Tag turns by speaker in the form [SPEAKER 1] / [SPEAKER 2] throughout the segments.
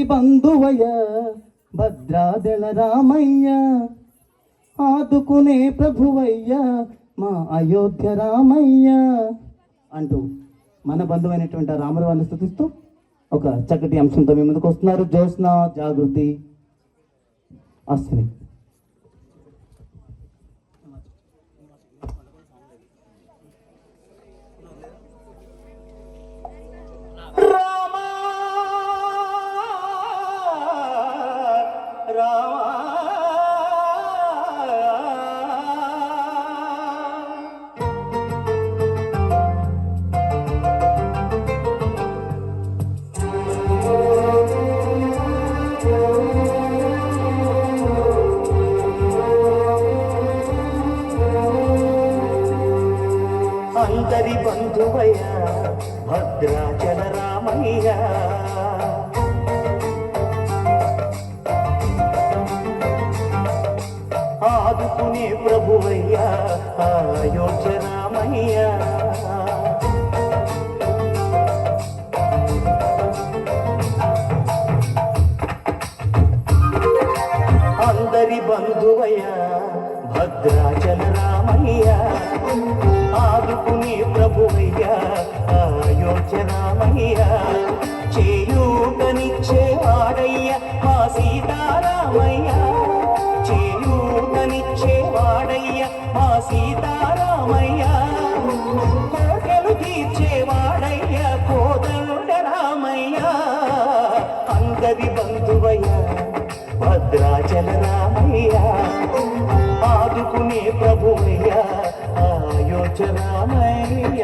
[SPEAKER 1] బంధువయ్య భద్రాచల రామయ్య, ఆదుకునే ప్రభువయ్య మా అయోధ్య రామయ్య అంటూ మన బంధువైనటువంటి రాములవారిని స్తుతిస్తూ ఒక చక్కటి అంశంతో మీ ముందుకు వస్తున్నారు జ్యోత్స్న జాగృతి అశ్విని.
[SPEAKER 2] అందరి బంధువయ్య భద్రాచల రామయ్య, ఆదుకునే ప్రభువయ్య అయోధ్య రామయ్య. అందరి బంధువయ్య భద్రాచల రామయ్య, ఆదుకునే ప్రభువయ్య అయోధ్య రామయ్య. చేయూతనిచ్చే వాడయ్య మా సీతారామయ్య, చేయూతనిచ్చే వాడయ్య మా సీతారామయ్య. కోటలు తీర్చే వాడయ్య కోదండ రామయ్య. అందరి బంధువయ్య భద్రాచల రామయ్య, ఆదుకునే ప్రభువయ్య అయోధ్య రామయ్య.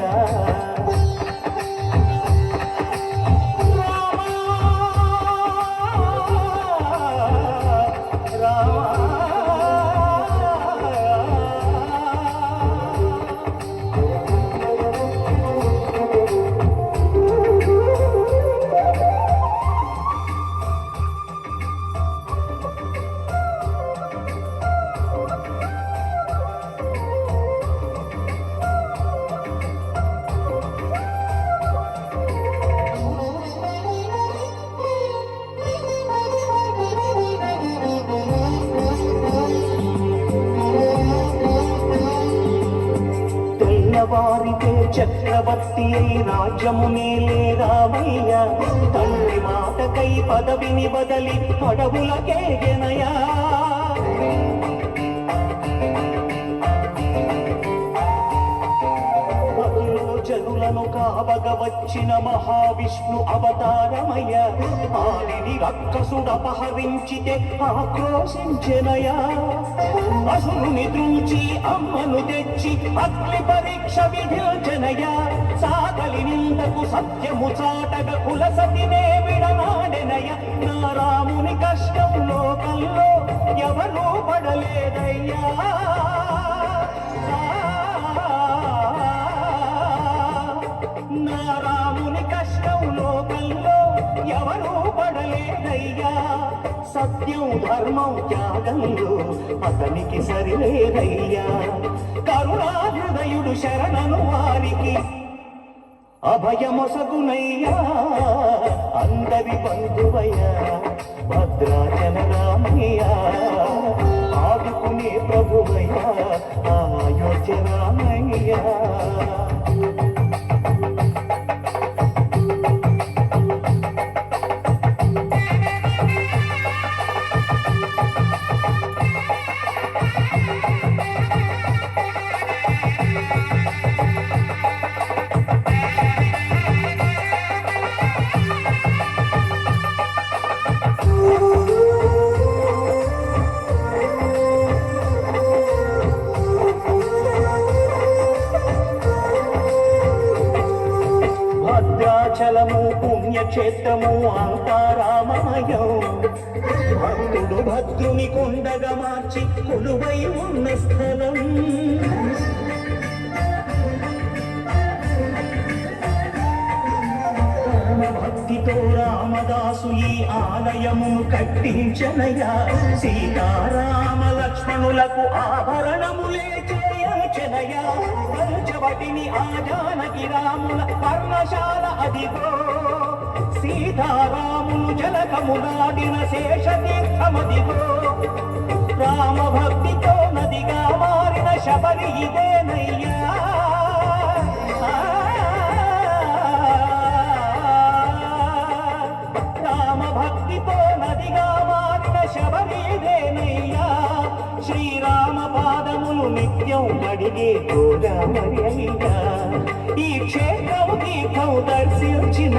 [SPEAKER 2] వారితే చక్రవర్తి అయి రాజ్యము మేలే రామయ్య, తండ్రి మాటకై పదవిని బదలి అడవులకేగెనయా. జనులను కావగ వచ్చిన మహావిష్ణు అవతారమయ్య, ఆలిని రక్కసుడపహరించితే ఆక్రోశించెనయా. అసురుని దృంచి అమ్మను తెచ్చి అగ్ని పరీక్ష విధించెనయా. సాగలి నిందకు సత్యము చాటగ కులసతినే విడనాడెనయ. నా రాముని కష్టం లోకంలో ఎవరూ పడలేదయ్యా. నా రాముని కష్టం లోకంలో ఎవరూ పడలేదయ్యా. సత్యం ధర్మం త్యాగంలో అతనికి సరిలేదయ్యా. కరుణాహృదయుడు శరణను వారికి అభయమొసగునయ్యా. అందరి బంధువయ్య భద్రాచల రామయ్య, ఆదుకునే ప్రభువయ్య అయోధ్య రామయ్య. భద్రాచలము పుణ్యక్షేత్రము అంతా రామమయం. భక్తుడు భద్రుని కొండగా మార్చి కొలువై ఉన్న స్థలం. భక్తితో రామదాసు ఈ ఆలయమును కట్టించనయా. సీతారామ లక్ష్మణులకు ఆభరణములే చేయచనయా. పంచవటిని ఆ జానకి రాముల పర్ణశాల అదిగో. సీతారాములు జలకములాడిన శేషతీర్థమదిగో రామభక్తితో నదిగా మారిన శబరి ఇదేనయ్యా రామభక్తితో నదిగా మారిన శబరి ఇదేనయ్యా శ్రీరామ పాదములు నిత్యం అడిగే గోదావరి అయ్యా ఈ క్షేత్రము తీర్థం దర్శించిన